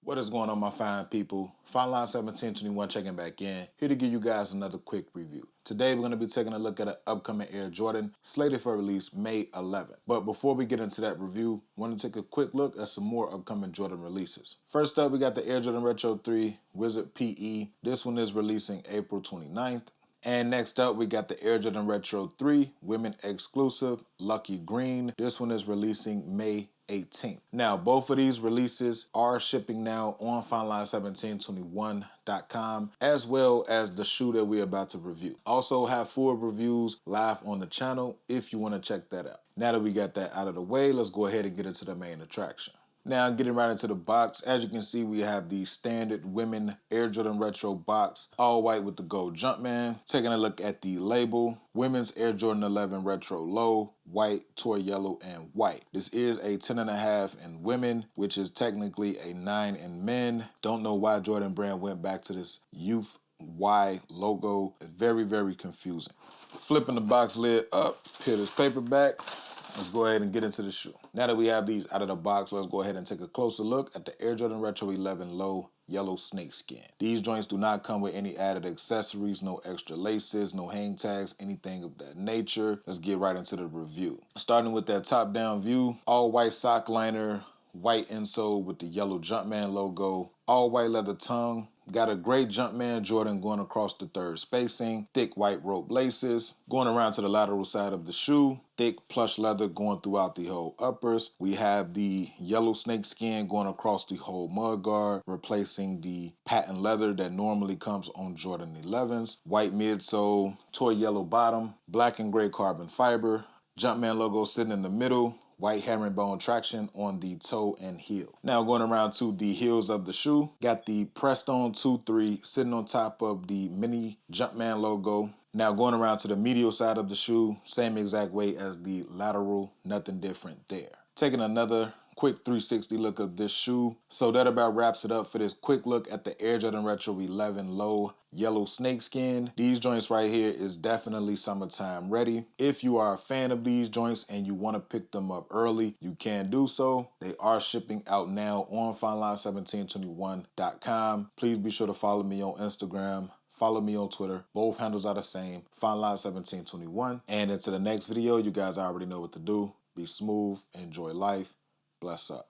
What is going on, my fine people? Fine Line 1721 checking back in, here to give you guys another quick review. Today we're going to be taking a look at an upcoming Air Jordan slated for release May 11th. But before we get into that review, I want to take a quick look at some more upcoming Jordan releases. First up, we got the Air Jordan Retro 3 Wizard PE. This one is releasing April 29th. And next up, we got the Air Jordan Retro 3 Women Exclusive Lucky Green. This one is releasing May 18th. Now, both of these releases are shipping now on FineLine1721.com, as well as the shoe that we're about to review. Also have full reviews live on the channel if you want to check that out. Now that we got that out of the way, let's go ahead and get into the main attraction. Now, getting right into the box, as you can see, we have the standard women Air Jordan Retro box, all white with the gold Jumpman. Taking a look at the label, women's Air Jordan 11 Retro Low, white, toy yellow, and white. This is a 10.5 in women, which is technically a 9 in men. Don't know why Jordan Brand went back to this youth Y logo. Very, very confusing. Flipping the box lid up, peel this paper back. Let's go ahead and get into the shoe. Now that we have these out of the box, let's go ahead and take a closer look at the Air Jordan Retro 11 Low Yellow Snakeskin. These joints do not come with any added accessories, no extra laces, no hang tags, anything of that nature. Let's get right into the review. Starting with that top-down view, all white sock liner, white insole with the yellow Jumpman logo, all white leather tongue. Got a gray Jumpman Jordan going across the third spacing, thick white rope laces. Going around to the lateral side of the shoe, thick plush leather going throughout the whole uppers. We have the yellow snakeskin going across the whole mud guard, replacing the patent leather that normally comes on Jordan 11s. White midsole, toy yellow bottom, black and gray carbon fiber. Jumpman logo sitting in the middle. White herringbone traction on the toe and heel. Now going around to the heels of the shoe, got the pressed on 2-3 sitting on top of the mini Jumpman logo. Now going around to the medial side of the shoe, same exact way as the lateral, nothing different there. Taking another quick 360 look of this shoe. So that about wraps it up for this quick look at the Air Jordan Retro 11 Low Yellow Snakeskin. These joints right here is definitely summertime ready. If you are a fan of these joints and you want to pick them up early, you can do so. They are shipping out now on FineLine1721.com. Please be sure to follow me on Instagram. Follow me on Twitter. Both handles are the same, FineLine1721. And until the next video, you guys already know what to do. Be smooth, enjoy life. Bless up.